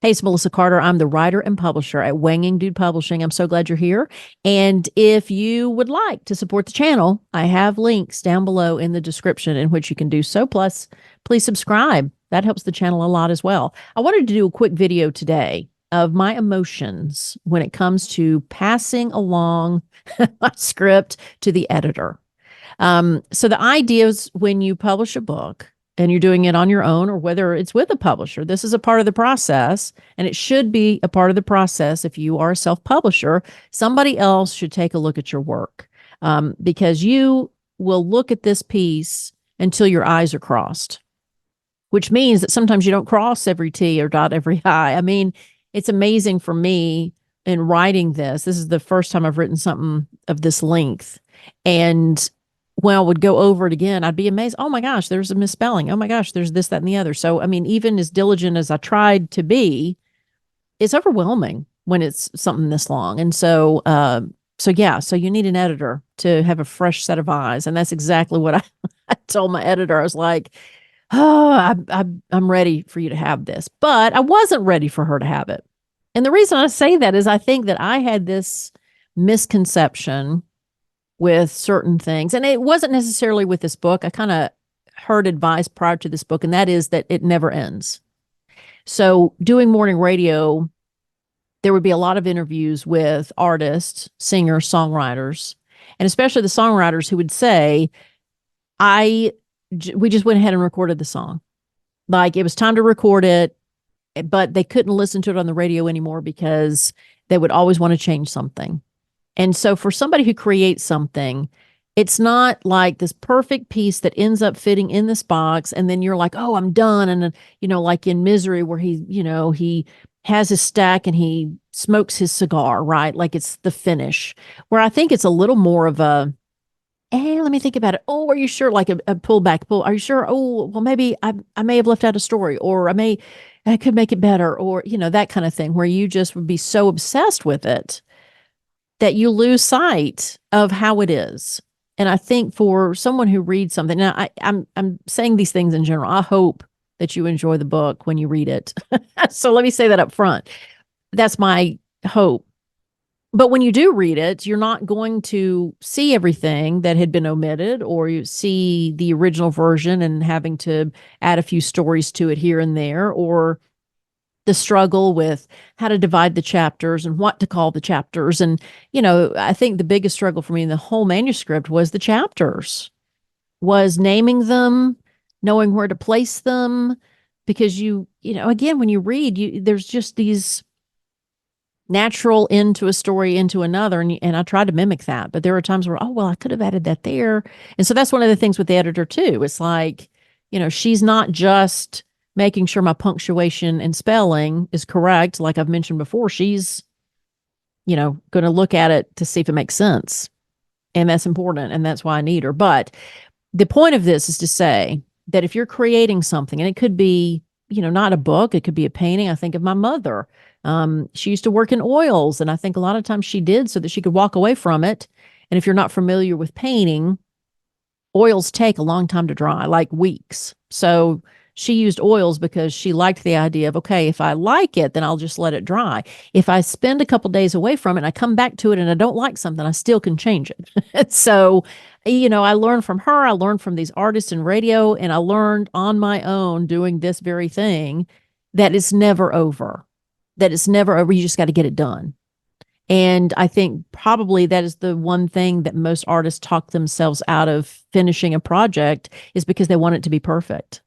Hey, it's Melissa Carter. I'm the writer and publisher at Wanging Dude Publishing. I'm so glad you're here. And if you would like to support the channel, I have links down below in the description in which you can do so. Plus, please subscribe. That helps the channel a lot as well. I wanted to do a quick video today of my emotions when it comes to passing along my script to the editor. So the idea is when you publish a book, and you're doing it on your own or whether it's with a publisher, this is a part of the process, and it should be a part of the process. If you are a self-publisher, somebody else should take a look at your work, because you will look at this piece until your I's are crossed, which means that sometimes you don't cross every T or dot every I. I mean, it's amazing for me in writing this. This is the first time I've written something of this length. And when I would go over it again, I'd be amazed. Oh my gosh, there's a misspelling. Oh my gosh, there's this, that, and the other. So, I mean, even as diligent as I tried to be, it's overwhelming when it's something this long. And so, so you need an editor to have a fresh set of eyes. And that's exactly what I told my editor. I was like, oh, I'm ready for you to have this. But I wasn't ready for her to have it. And the reason I say that is I think that I had this misconception with certain things. And it wasn't necessarily with this book. I kind of heard advice prior to this book, and that is that it never ends. So doing morning radio, there would be a lot of interviews with artists, singers, songwriters, and especially the songwriters who would say, we just went ahead and recorded the song. Like it was time to record it, but they couldn't listen to it on the radio anymore because they would always want to change something. And so for somebody who creates something, it's not like this perfect piece that ends up fitting in this box. And then you're like, oh, I'm done. And, like in Misery where he has his stack and he smokes his cigar, right? Like it's the finish, where I think it's a little more of a, hey, let me think about it. Oh, are you sure? Like a pullback pull. Are you sure? Oh, well, maybe I may have left out a story, or I could make it better, or, that kind of thing, where you just would be so obsessed with it that you lose sight of how it is. And I think for someone who reads something, now I'm saying these things in general. I hope that you enjoy the book when you read it. So let me say that up front. That's my hope. But when you do read it, you're not going to see everything that had been omitted, or you see the original version and having to add a few stories to it here and there, or the struggle with how to divide the chapters and what to call the chapters. And, I think the biggest struggle for me in the whole manuscript was the chapters, was naming them, knowing where to place them, because again, when you read, there's just these natural into a story, into another. And I tried to mimic that, but there are times where, oh, well, I could have added that there. And so that's one of the things with the editor too. It's like, she's not just making sure my punctuation and spelling is correct. Like I've mentioned before, she's, going to look at it to see if it makes sense. And that's important. And that's why I need her. But the point of this is to say that if you're creating something, and it could be, not a book, it could be a painting. I think of my mother. She used to work in oils, and I think a lot of times she did so that she could walk away from it. And if you're not familiar with painting, oils take a long time to dry, like weeks. So she used oils because she liked the idea of, okay, if I like it, then I'll just let it dry. If I spend a couple days away from it and I come back to it and I don't like something, I still can change it. So, I learned from her. I learned from these artists in radio, and I learned on my own doing this very thing that it's never over, that it's never over. You just got to get it done. And I think probably that is the one thing that most artists talk themselves out of finishing a project, is because they want it to be perfect.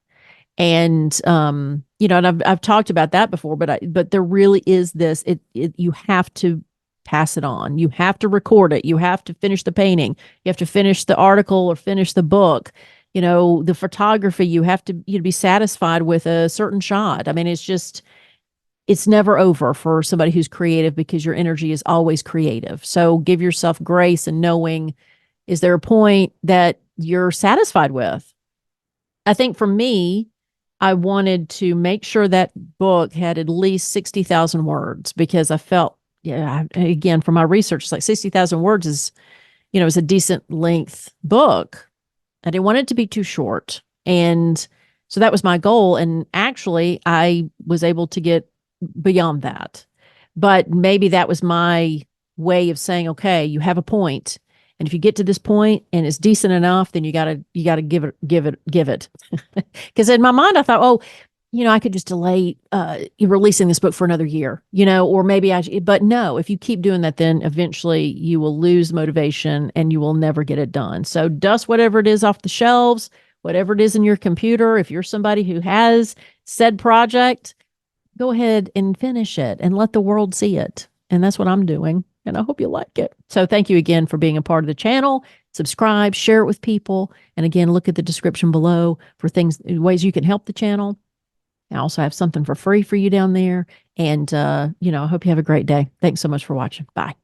And, and I've talked about that before, but there really is this, you have to pass it on. You have to record it. You have to finish the painting. You have to finish the article or finish the book. The photography, you have to be satisfied with a certain shot. I mean, it's never over for somebody who's creative, because your energy is always creative. So give yourself grace and knowing, is there a point that you're satisfied with? I think for me, I wanted to make sure that book had at least 60,000 words, because I felt, again, from my research, it's like 60,000 words is, is a decent length book. I didn't want it to be too short. And so that was my goal. And actually, I was able to get beyond that. But maybe that was my way of saying, okay, you have a point, and if you get to this point and it's decent enough, then you gotta give it. Because in my mind, I thought, oh, I could just delay releasing this book for another year, or maybe but no, if you keep doing that, then eventually you will lose motivation and you will never get it done. So dust whatever it is off the shelves, whatever it is in your computer. If you're somebody who has said project, go ahead and finish it and let the world see it. And that's what I'm doing. And I hope you like it. So thank you again for being a part of the channel. Subscribe, share it with people. And again, look at the description below for ways you can help the channel. I also have something for free for you down there. And, I hope you have a great day. Thanks so much for watching. Bye.